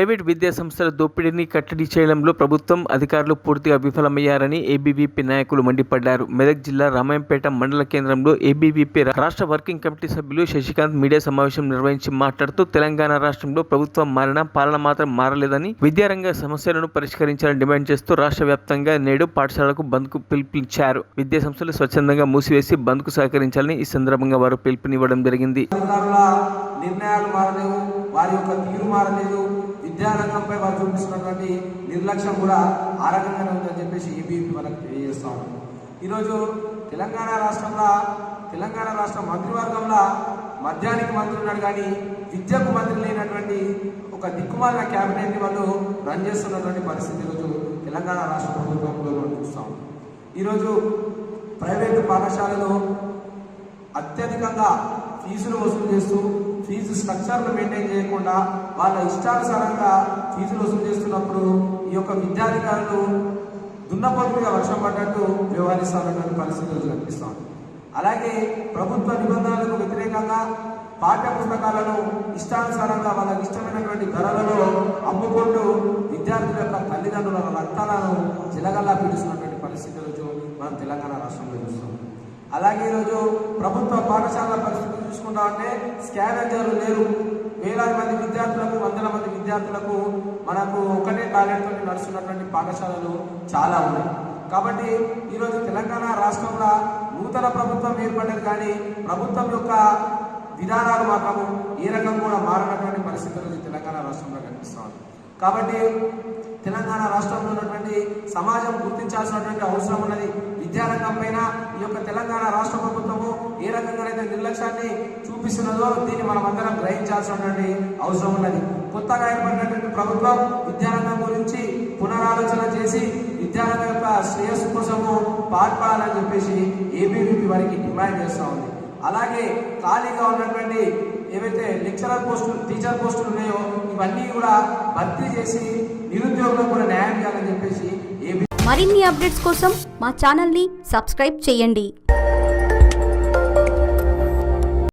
Private విద్యా సంస్థల దోపిడీని కట్టడి చేయడంలో ప్రభుత్వం అధికారులు పూర్తిగా విఫలమయ్యారని ఏబీవీపీ నాయకులు మండిపడ్డారు. మెదక్ జిల్లా రామాయంపేట మండల కేంద్రంలో ఏబీవీపీ రాష్ట్ర వర్కింగ్ కమిటీ సభ్యులు శశికాంత్ మీడియా సమావేశం నిర్వహించి మాట్లాడుతూ తెలంగాణ రాష్ట్రంలో ప్రభుత్వం మారినా పాలన మాత్రం మారలేదని, విద్యారంగ సమస్యలను పరిష్కరించాలని డిమాండ్ చేస్తూ రాష్ట్ర వ్యాప్తంగా నేడు పాఠశాలకు బంద్కు పిలుపునిచ్చారు. విద్యా సంస్థలు స్వచ్ఛందంగా మూసివేసి బంద్కు సహకరించాలని ఈ సందర్భంగా వారు పిలుపునివ్వడం జరిగింది. నిర్ణయాలు మారలేవు, వారి యొక్క తీరు మారలేదు, విద్యారంగంపై వారు చూపిస్తున్నటువంటి నిర్లక్ష్యం కూడా ఆ రకంగానే ఉందని చెప్పేసి ఏబీవీపీ వాళ్ళకి తెలియజేస్తాం. ఈరోజు తెలంగాణ రాష్ట్ర మంత్రివర్గంలో మద్యానికి మంత్రి ఉన్నాడు కానీ విద్యకు మంత్రి లేనటువంటి ఒక దిక్కుమాలిన క్యాబినెట్ని వాళ్ళు రన్ చేస్తున్నటువంటి పరిస్థితి ఈరోజు తెలంగాణ రాష్ట్ర ప్రభుత్వంలో మనం చూస్తాం. ఈరోజు ప్రైవేటు పాఠశాలలో అత్యధికంగా ఫీజులు వసూలు చేస్తూ ఫీజు స్ట్రక్చర్ను మెయింటైన్ చేయకుండా వాళ్ళ ఇష్టానుసారంగా ఫీజులు వసూలు చేస్తున్నప్పుడు ఈ యొక్క విద్యాధికారులు దున్నపోతుగా వర్షం పడ్డట్టు వ్యవహరిస్తున్నటువంటి పరిస్థితులు కనిపిస్తాం. అలాగే ప్రభుత్వ నిబంధనలకు వ్యతిరేకంగా పాఠ్య పుస్తకాలను ఇష్టానుసారంగా వాళ్ళకి ఇష్టమైనటువంటి ధరలలో అమ్ముకుంటూ విద్యార్థుల యొక్క తల్లిదండ్రుల రక్తాలను చిలగల్లా పీడిస్తున్నటువంటి పరిస్థితి రోజు మనం తెలంగాణ రాష్ట్రంలో చూస్తాం. అలాగే ఈరోజు ప్రభుత్వ పాఠశాలల పరిస్థితులు చూసుకుంటా ఉంటే స్కావెంజర్లు లేరు. వేలాది మంది విద్యార్థులకు, వందల మంది విద్యార్థులకు మనకు ఒకటే టాలెంట్తో నడుస్తున్నటువంటి పాఠశాలలు చాలా ఉన్నాయి. కాబట్టి ఈరోజు తెలంగాణ రాష్ట్రంలో నూతన ప్రభుత్వం ఏర్పడ్డది కానీ ప్రభుత్వం యొక్క విధానాలు మాత్రము ఏ రకం కూడా మారినటువంటి పరిస్థితులు తెలంగాణ రాష్ట్రంలో కనిపిస్తాం. కాబట్టి తెలంగాణ రాష్ట్రంలో ఉన్నటువంటి సమాజం గుర్తించాల్సినటువంటి అవసరం ఉన్నది. విద్యారంగం పైన ఈ యొక్క తెలంగాణ రాష్ట్ర ప్రభుత్వము ఏ రకంగానైతే నిర్లక్ష్యాన్ని చూపిస్తున్నదో దీన్ని మనం అందరం గ్రహించాల్సినటువంటి అవసరం ఉన్నది. కొత్తగా ఏర్పడినటువంటి ప్రభుత్వం విద్యారంగం గురించి పునరాలోచన చేసి విద్యారంగం యొక్క శ్రేయస్సు కోసము పాటుపడాలని చెప్పేసి ఏబీవీపీ వారికి డిమాండ్ చేస్తూ ఉంది. అలాగే ఖాళీగా ఉన్నటువంటి ఏవైతే లెక్చరర్ పోస్టులు, టీచర్ పోస్టులు ఉన్నాయో ఇవన్నీ కూడా భర్తీ చేసి నిరుద్యోగులకు కూడా న్యాయం చేయాలని చెప్పేసి మరిన్ని అప్డేట్స్ కోసం మా ఛానల్ని సబ్స్క్రైబ్ చేయండి.